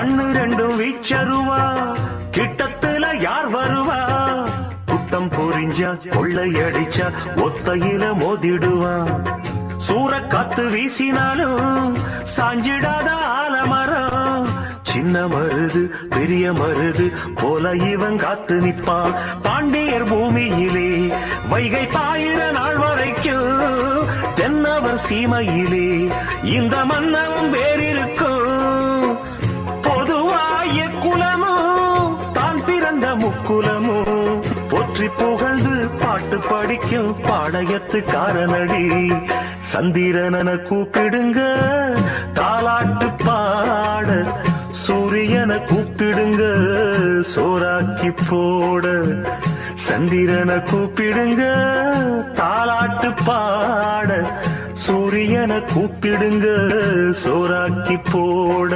கண்ணு ரெண்டும் வீச்சருவா, கிட்டத்துல யார் வருவா? குட்டம் பொறிஞ்சா கொள்ளையடிச்சா ஒத்தையில மோதிடுவா. சூறக்காத்து வீசினாலும் சாஞ்சிடாத ஆலமரம், சின்ன மருது பெரிய மருது போல இவன் காத்து நிப்பான். பாண்டியர் பூமியிலே வைகை பாயிர நாள் வரைக்கும், தென்னவர் சீமையிலே இந்த மன்னவன் வேறிருக்கும். பொதுவாய குலமும் தான் பிறந்த முக்குலமும் போற்றி புகழ்ந்து பாட்டு படிக்கும் பாளையத்து காரனடி. சந்திரனன கூப்பிடுங்க தாலாட்டு பாட, சூரியன கூப்பிடுங்க சோறாக்கி போட. சந்திரன கூப்பிடுங்க தாலாட்டு பாட, சூரியன கூப்பிடுங்க சோறாக்கி போட.